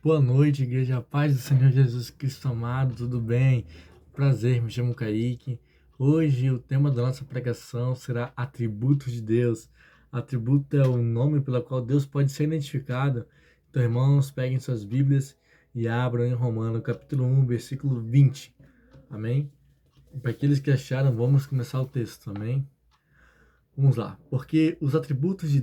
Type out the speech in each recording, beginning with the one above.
Boa noite, igreja. A paz do Senhor Jesus Cristo amado, tudo bem? Prazer, me chamo Kaique. Hoje o tema da nossa pregação será atributos de Deus. Atributo é o nome pelo qual Deus pode ser identificado. Então, irmãos, peguem suas Bíblias e abram em Romanos, capítulo 1, versículo 20. Amém? Para aqueles que acharam, vamos começar o texto, amém? Vamos lá, porque os atributos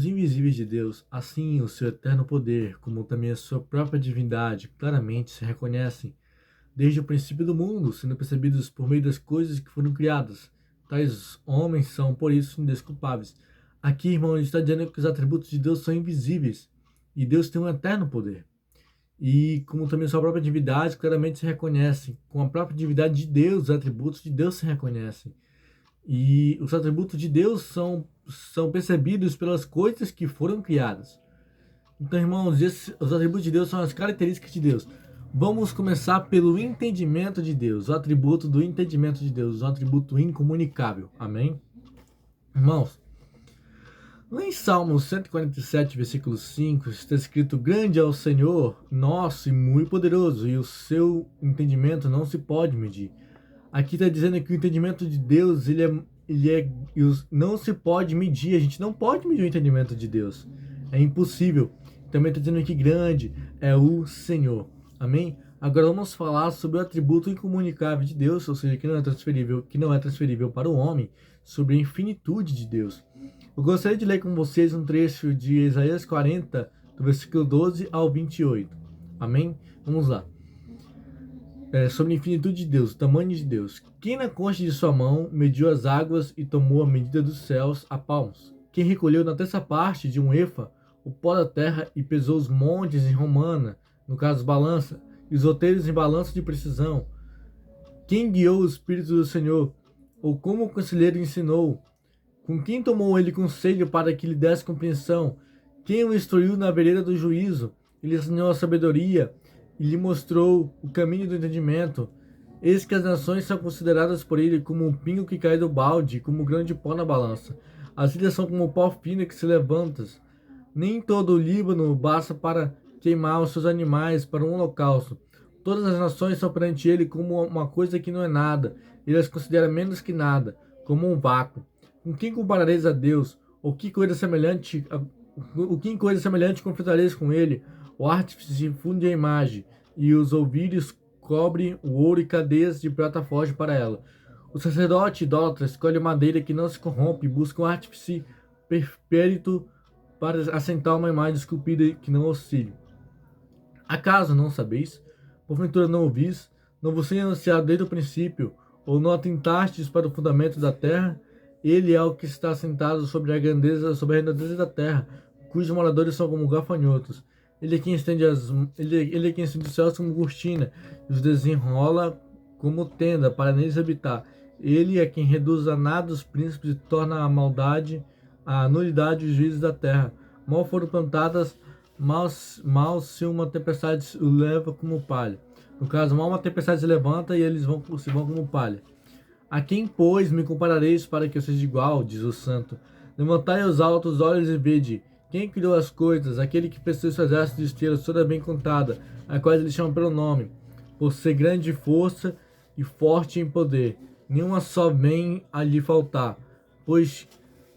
invisíveis de Deus, assim o seu eterno poder, como também a sua própria divindade, claramente se reconhecem desde o princípio do mundo, sendo percebidos por meio das coisas que foram criadas. Tais homens são, por isso, indesculpáveis. Aqui, irmão, ele está dizendo que os atributos de Deus são invisíveis e Deus tem um eterno poder. E como também a sua própria divindade, claramente se reconhecem. Com a própria divindade de Deus, os atributos de Deus se reconhecem. E os atributos de Deus são percebidos pelas coisas que foram criadas. Então, irmãos, os atributos de Deus são as características de Deus. Vamos começar pelo entendimento de Deus, o atributo do entendimento de Deus, o atributo incomunicável. Amém? Irmãos, lá em Salmo 147, versículo 5, está escrito: Grande é o Senhor, nosso e muito poderoso, e o seu entendimento não se pode medir. Aqui está dizendo que o entendimento de Deus, não se pode medir, a gente não pode medir o entendimento de Deus, é impossível. Também está dizendo que grande é o Senhor, amém? Agora vamos falar sobre o atributo incomunicável de Deus, ou seja, que não é transferível para o homem, sobre a infinitude de Deus. Eu gostaria de ler com vocês um trecho de Isaías 40, do versículo 12 ao 28, amém? Vamos lá. Sobre a infinitude de Deus, o tamanho de Deus. Quem na concha de sua mão mediu as águas e tomou a medida dos céus a palmos? Quem recolheu na terça parte de um efa o pó da terra e pesou os montes em romana, no caso balança, e os outeiros em balança de precisão? Quem guiou o Espírito do Senhor? Ou como o conselheiro ensinou? Com quem tomou ele conselho para que lhe desse compreensão? Quem o instruiu na vereda do juízo? Ele ensinou a sabedoria e lhe mostrou o caminho do entendimento. Eis que as nações são consideradas por ele como um pingo que cai do balde, como um grão de pó na balança. As ilhas são como o pó fino que se levanta. Nem todo o Líbano basta para queimar os seus animais para um holocausto. Todas as nações são perante ele como uma coisa que não é nada. Ele as considera menos que nada, como um vácuo. Com quem comparareis a Deus? O que em coisa semelhante confrontareis com ele? O artífice funde a imagem, e os ouvidos cobrem o ouro e cadeias de prata forte para ela. O sacerdote idólatra escolhe madeira que não se corrompe e busca um artífice perfeito para assentar uma imagem esculpida que não oscile. Acaso não sabeis? Porventura não ouvis? Não vos tenho anunciado desde o princípio? Ou não atentastes para o fundamento da terra? Ele é o que está assentado sobre a grandeza da terra, cujos moradores são como gafanhotos. Ele é quem estende os céus como cortina, e os desenrola como tenda para neles habitar. Ele é quem reduz a nada os príncipes e torna a nulidade os juízes da terra. Mal foram plantadas, mal se uma tempestade o leva como palha. No caso, mal uma tempestade se levanta e eles se vão como palha. A quem, pois, me comparareis para que eu seja igual, diz o santo? Levantai os altos olhos e vede. Quem criou as coisas? Aquele que fez seu exército de estrelas toda bem contada, a quais ele chama pelo nome, por ser grande de força e forte em poder. Nenhuma só vem a lhe faltar. Pois,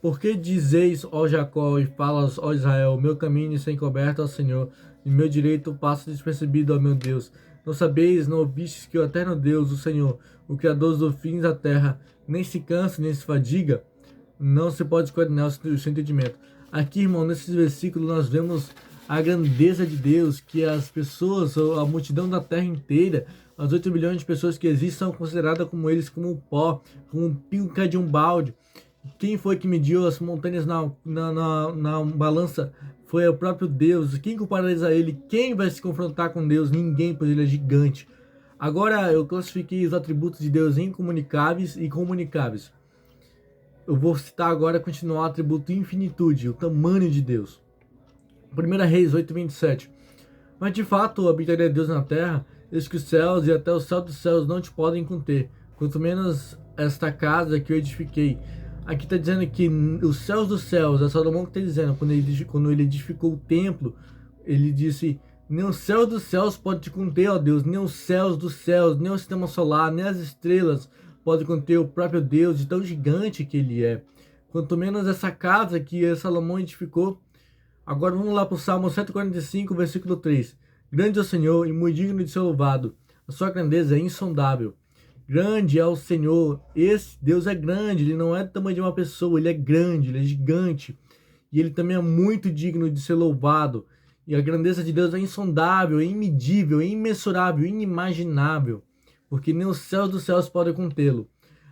por que dizeis, ó Jacó, e falas, ó Israel, meu caminho sem coberto ao Senhor, e meu direito passa despercebido ao meu Deus? Não sabeis, não ouvistes que o eterno Deus, o Senhor, o Criador dos fins da terra, nem se cansa, nem se fadiga? Não se pode coordenar o seu entendimento. Aqui, irmão, nesses versículos nós vemos a grandeza de Deus, que as pessoas, a multidão da terra inteira, as 8 bilhões de pessoas que existem, são consideradas como eles, como pó, como um pingo que cai de um balde. Quem foi que mediu as montanhas na balança? Foi o próprio Deus. Quem comparareis a ele? Quem vai se confrontar com Deus? Ninguém, pois ele é gigante. Agora eu classifiquei os atributos de Deus em incomunicáveis e comunicáveis. Eu vou citar agora, continuar o atributo infinitude, o tamanho de Deus. 1 Reis 8:27. Mas de fato habitaria Deus na terra, eis que os céus e até o céu dos céus não te podem conter, quanto menos esta casa que eu edifiquei. Aqui está dizendo que os céus dos céus, é Salomão que está dizendo, quando ele edificou o templo, ele disse: nem o céu dos céus pode te conter, ó Deus, nem os céus dos céus, nem o sistema solar, nem as estrelas pode conter o próprio Deus, de tão gigante que ele é. Quanto menos essa casa que Salomão edificou. Agora vamos lá para o Salmo 145, versículo 3. Grande é o Senhor e muito digno de ser louvado. A sua grandeza é insondável. Grande é o Senhor. Esse Deus é grande. Ele não é do tamanho de uma pessoa. Ele é grande, ele é gigante. E ele também é muito digno de ser louvado. E a grandeza de Deus é insondável, é imedível, é imensurável, inimaginável. Porque nem os céus dos céus podem contê-lo.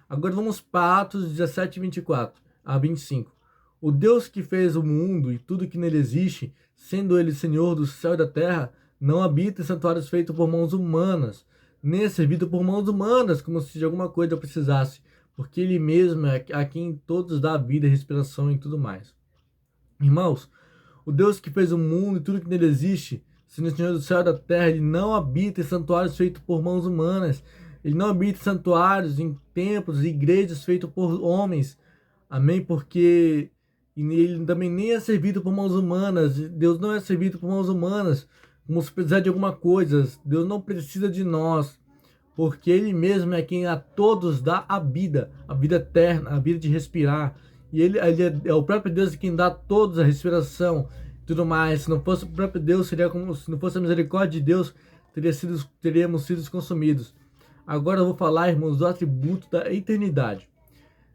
Agora vamos para Atos 17, 24 a 25. O Deus que fez o mundo e tudo que nele existe, sendo ele Senhor do céu e da terra, não habita em santuários feitos por mãos humanas, nem é servido por mãos humanas, como se de alguma coisa precisasse, porque ele mesmo é a quem todos dá vida, respiração e tudo mais. Irmãos, o Deus que fez o mundo e tudo que nele existe, sendo o Senhor do céu e da terra, ele não habita em santuários feitos por mãos humanas, ele não habita em santuários, em templos e igrejas feitos por homens, amém? Porque ele também nem é servido por mãos humanas. Deus não é servido por mãos humanas, como se precisar de alguma coisa. Deus não precisa de nós, porque ele mesmo é quem a todos dá a vida eterna, a vida de respirar. E ele é o próprio Deus quem dá a todos a respiração e tudo mais. Se não fosse o próprio Deus, seria como se não fosse a misericórdia de Deus, teríamos sido consumidos. Agora eu vou falar, irmãos, do atributo da eternidade.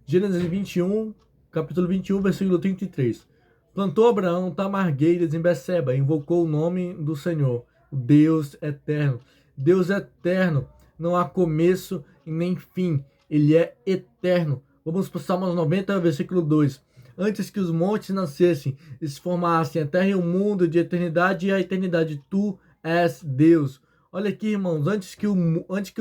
Gênesis 21, capítulo 21, versículo 33. Plantou Abraão tamargueiras em Beceba, invocou o nome do Senhor, o Deus eterno. Deus é eterno, não há começo e nem fim, ele é eterno. Vamos para o Salmos 90, versículo 2. Antes que os montes nascessem e se formassem a terra e o mundo de eternidade e a eternidade, tu és Deus. Olha aqui, irmãos, antes que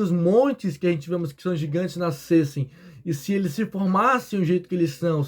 os montes que a gente vemos que são gigantes nascessem, e se eles se formassem do jeito que eles são,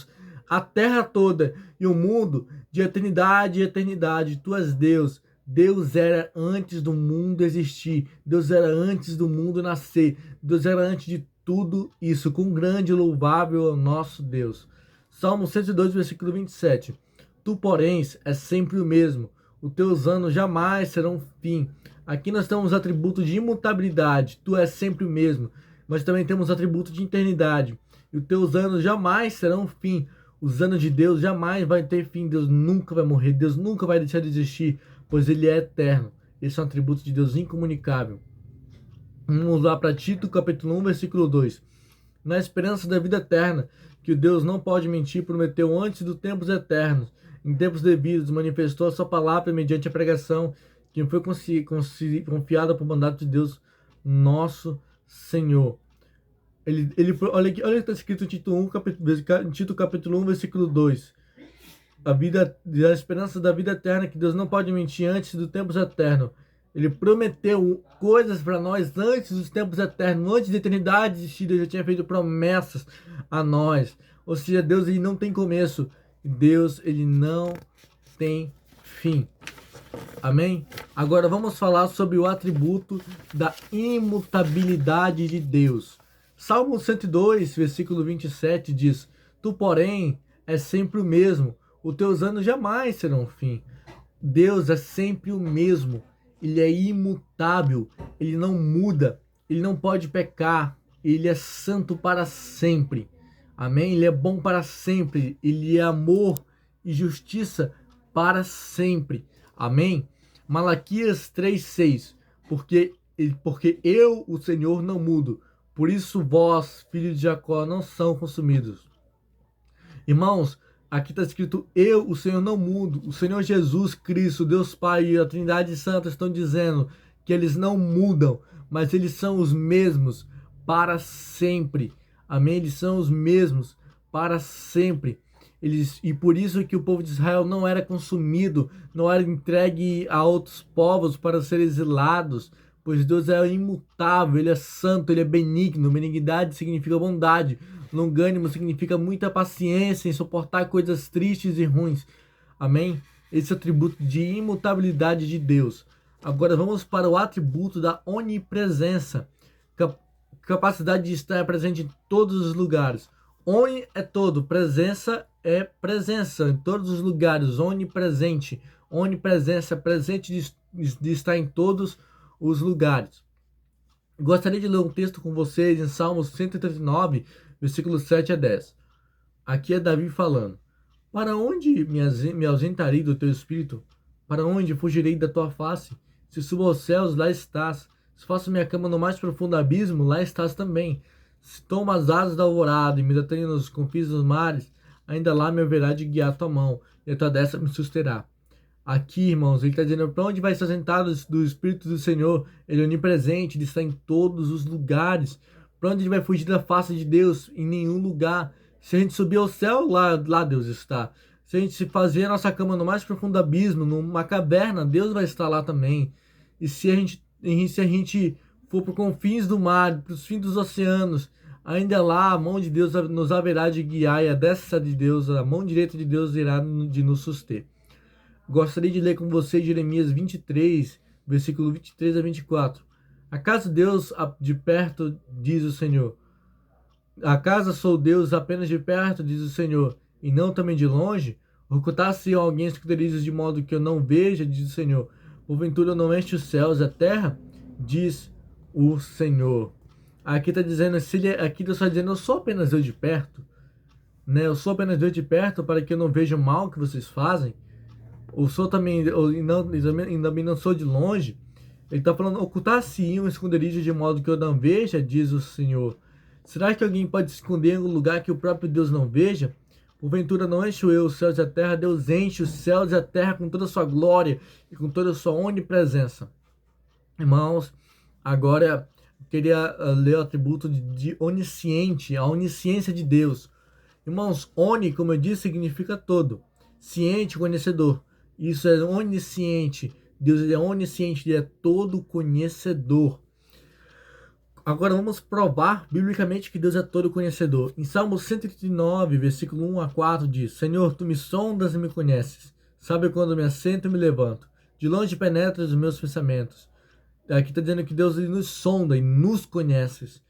a terra toda e o mundo de eternidade e eternidade, tu és Deus. Deus era antes do mundo existir, Deus era antes do mundo nascer, Deus era antes de tudo isso. Com grande e louvável é o nosso Deus. Salmo 102, versículo 27. Tu, porém, és sempre o mesmo, os teus anos jamais serão fim. Aqui nós temos atributo de imutabilidade, tu és sempre o mesmo, mas também temos atributo de eternidade, e os teus anos jamais serão fim. Os anos de Deus jamais vai ter fim, Deus nunca vai morrer, Deus nunca vai deixar de existir, pois ele é eterno. Esse é um atributo de Deus incomunicável. Vamos lá para Tito, capítulo 1, versículo 2. Na esperança da vida eterna, que o Deus não pode mentir, prometeu antes dos tempos eternos, em tempos devidos, manifestou a sua palavra mediante a pregação, que foi confiada por mandato de Deus, nosso Senhor. Olha o que está escrito em Tito capítulo 1, versículo 2. A esperança da vida eterna, que Deus não pode mentir antes dos tempos eternos. Ele prometeu coisas para nós antes dos tempos eternos, antes da eternidade existir. Deus já tinha feito promessas a nós. Ou seja, Deus ele não tem começo. Deus ele não tem fim. Amém? Agora vamos falar sobre o atributo da imutabilidade de Deus. Salmo 102, versículo 27 diz: Tu, porém, és sempre o mesmo, os teus anos jamais serão fim. Deus é sempre o mesmo, ele é imutável, ele não muda, ele não pode pecar, ele é santo para sempre. Amém? Ele é bom para sempre, ele é amor e justiça para sempre. Amém? Malaquias 3,6. Porque eu, o Senhor, não mudo. Por isso vós, filhos de Jacó, não são consumidos. Irmãos, aqui está escrito: eu, o Senhor, não mudo. O Senhor Jesus Cristo, Deus Pai e a Trindade Santa estão dizendo que eles não mudam, mas eles são os mesmos para sempre. Amém? Eles são os mesmos para sempre. E por isso que o povo de Israel não era consumido, não era entregue a outros povos para serem exilados, pois Deus é imutável, ele é santo, ele é benigno. Benignidade significa bondade, longânimo significa muita paciência em suportar coisas tristes e ruins. Amém? Esse é o atributo de imutabilidade de Deus. Agora vamos para o atributo da onipresença, capacidade de estar presente em todos os lugares. Oni é todo, presença é presença em todos os lugares, onipresente. onipresença, presente de estar em todos os lugares. Gostaria de ler um texto com vocês em Salmos 139, versículos 7 a 10. Aqui é Davi falando: Para onde me ausentarei do teu espírito? Para onde fugirei da tua face? Se subo aos céus, lá estás. Se faço minha cama no mais profundo abismo, lá estás também. Se tomo as asas da alvorada e me detenho nos confins dos mares, ainda lá me haverá de guiar tua mão, e a tua destra me susterá. Aqui, irmãos, ele está dizendo para onde vai estar sentado do Espírito do Senhor. Ele é onipresente, ele está em todos os lugares. Para onde ele vai fugir da face de Deus? Em nenhum lugar. Se a gente subir ao céu, lá Deus está. Se a gente fazer a nossa cama no mais profundo abismo, numa caverna, Deus vai estar lá também. E se a gente for para os confins do mar, para os fins dos oceanos, ainda lá a mão de Deus nos haverá de guiar, e a destra de Deus, a mão direita de Deus irá de nos suster. Gostaria de ler com vocês Jeremias 23, versículo 23 a 24. Acaso Deus de perto, diz o Senhor? Acaso sou Deus apenas de perto, diz o Senhor, e não também de longe? Ocultar-se alguém escuderizos de modo que eu não veja, diz o Senhor. Porventura não enche os céus e a terra, diz o Senhor. Aqui está dizendo, aqui Deus está dizendo, eu sou apenas Deus de perto, né? Eu sou apenas Deus de perto para que eu não veja o mal que vocês fazem. Eu sou também, também não sou de longe. Ele está falando, ocultar-se um esconderijo de modo que eu não veja, diz o Senhor. Será que alguém pode se esconder em algum lugar que o próprio Deus não veja? Porventura não encho eu os céus e a terra, Deus enche os céus e a terra com toda a sua glória e com toda a sua onipresença. Irmãos, agora eu queria ler o atributo de onisciente, a onisciência de Deus. Irmãos, oni, como eu disse, significa todo. Ciente, conhecedor. Isso é onisciente. Deus ele é onisciente, ele é todo conhecedor. Agora vamos provar biblicamente que Deus é todo conhecedor. Em Salmo 139, versículo 1 a 4 diz: Senhor, tu me sondas e me conheces. Sabe quando me assento e me levanto. De longe penetras os meus pensamentos. Aqui está dizendo que Deus ele nos sonda e nos conhece.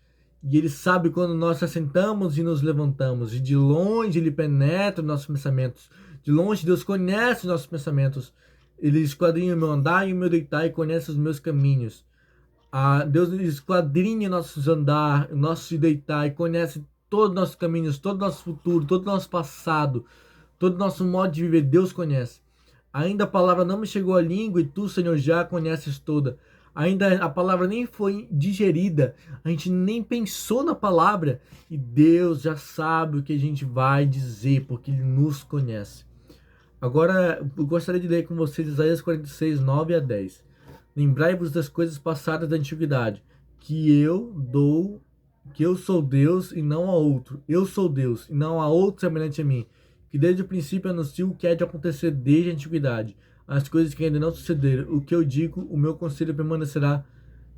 E ele sabe quando nós assentamos e nos levantamos. E de longe ele penetra os nossos pensamentos. De longe Deus conhece os nossos pensamentos. Ele esquadrinha o meu andar e o meu deitar e conhece os meus caminhos. Deus esquadrinha nossos andar, nosso deitar e conhece todos os nossos caminhos, todo o nosso futuro, todo o nosso passado, todo o nosso modo de viver. Deus conhece. Ainda a palavra não me chegou à língua e tu, Senhor, já conheces toda. Ainda a palavra nem foi digerida, a gente nem pensou na palavra e Deus já sabe o que a gente vai dizer, porque Ele nos conhece. Agora, eu gostaria de ler com vocês Isaías 46, 9 a 10. Lembrai-vos das coisas passadas da antiguidade, que eu sou Deus e não há outro. Eu sou Deus e não há outro semelhante a mim, que desde o princípio anuncio o que é de acontecer desde a antiguidade, as coisas que ainda não sucederam. O que eu digo, o meu conselho permanecerá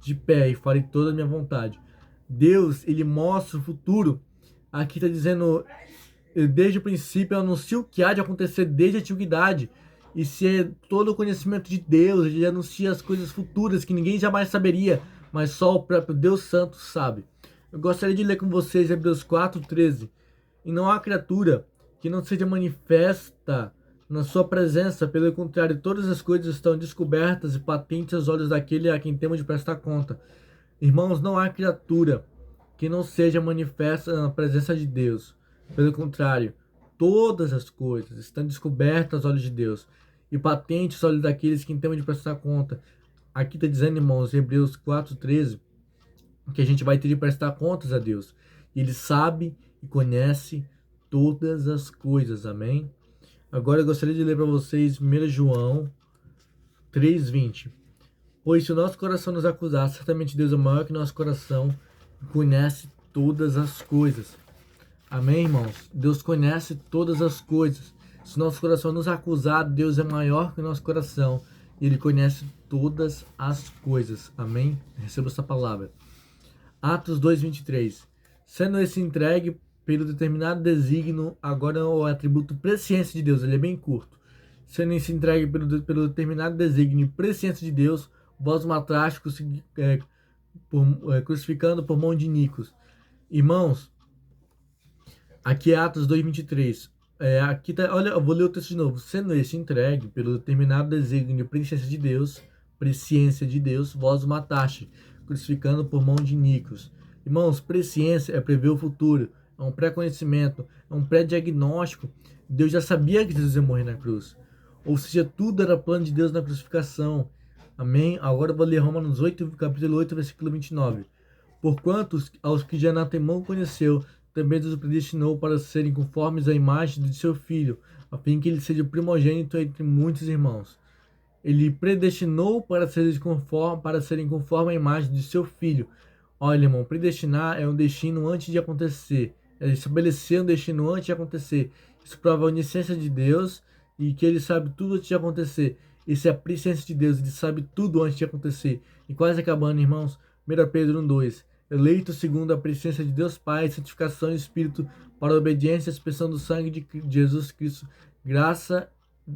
de pé e farei toda a minha vontade. Deus, ele mostra o futuro. Aqui está dizendo, desde o princípio eu anuncio o que há de acontecer desde a antiguidade. E se é todo o conhecimento de Deus, ele anuncia as coisas futuras que ninguém jamais saberia, mas só o próprio Deus Santo sabe. Eu gostaria de ler com vocês Hebreus 4:13. E não há criatura que não seja manifesta na sua presença, pelo contrário, todas as coisas estão descobertas e patentes aos olhos daquele a quem temos de prestar conta. Irmãos, não há criatura que não seja manifesta na presença de Deus. Pelo contrário, todas as coisas estão descobertas aos olhos de Deus e patentes aos olhos daqueles que temos de prestar conta. Aqui está dizendo, irmãos, em Hebreus 4:13, que a gente vai ter de prestar contas a Deus. Ele sabe e conhece todas as coisas, amém? Agora eu gostaria de ler para vocês 1 João 3:20. Pois se o nosso coração nos acusar, certamente Deus é maior que nosso coração e conhece todas as coisas. Amém, irmãos? Deus conhece todas as coisas. Se nosso coração nos acusar, Deus é maior que o nosso coração. E Ele conhece todas as coisas. Amém? Receba essa palavra. Atos 2:23. Sendo esse entregue pelo determinado desígnio, agora é o atributo presciência de Deus. Ele é bem curto. Sendo esse entregue pelo determinado desígnio e presciência de Deus, vós matraste crucificando por mão de Nicos. Irmãos, aqui é Atos 2:23. Aqui tá, olha, eu vou ler o texto de novo. Sendo este entregue pelo determinado desígnio de presciência de Deus, vós o mataste, crucificando por mão de iníquos. Irmãos, presciência é prever o futuro, é um pré-conhecimento, é um pré-diagnóstico. Deus já sabia que Jesus ia morrer na cruz. Ou seja, tudo era plano de Deus na crucificação. Amém? Agora eu vou ler Romanos 8, capítulo 8, versículo 29. Porquanto aos que de antemão conheceu, também Deus o predestinou para serem conformes à imagem de seu Filho, a fim que ele seja o primogênito entre muitos irmãos. Ele predestinou para serem conforme à imagem de seu Filho. Olha, irmão, predestinar é um destino antes de acontecer. É estabelecer um destino antes de acontecer. Isso prova a onisciência de Deus e que ele sabe tudo antes de acontecer. Isso é a presciência de Deus, ele sabe tudo antes de acontecer. E quase acabando, irmãos, 1 Pedro 1:2. Eleito segundo a presciência de Deus Pai, santificação e Espírito, para a obediência e a expressão do sangue de Jesus Cristo. Graça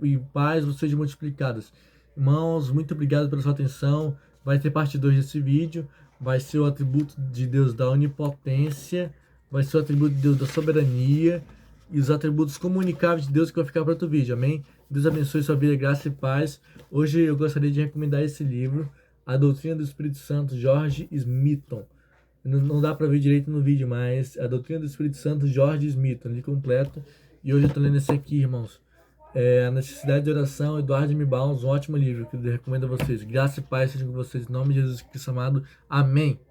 e paz vos sejam multiplicadas. Irmãos, muito obrigado pela sua atenção. Vai ter parte 2 desse vídeo. Vai ser o atributo de Deus da onipotência. Vai ser o atributo de Deus da soberania. E os atributos comunicáveis de Deus que vai ficar para outro vídeo. Amém? Deus abençoe sua vida, graça e paz. Hoje eu gostaria de recomendar esse livro, A Doutrina do Espírito Santo, George Smithson. Não dá para ver direito no vídeo, mas A Doutrina do Espírito Santo, George Smithson, ali completo. E hoje eu estou lendo esse aqui, irmãos. A Necessidade de Oração, Eduardo M. Baum, um ótimo livro que eu recomendo a vocês. Graça e paz sejam com vocês. Em nome de Jesus Cristo amado. Amém.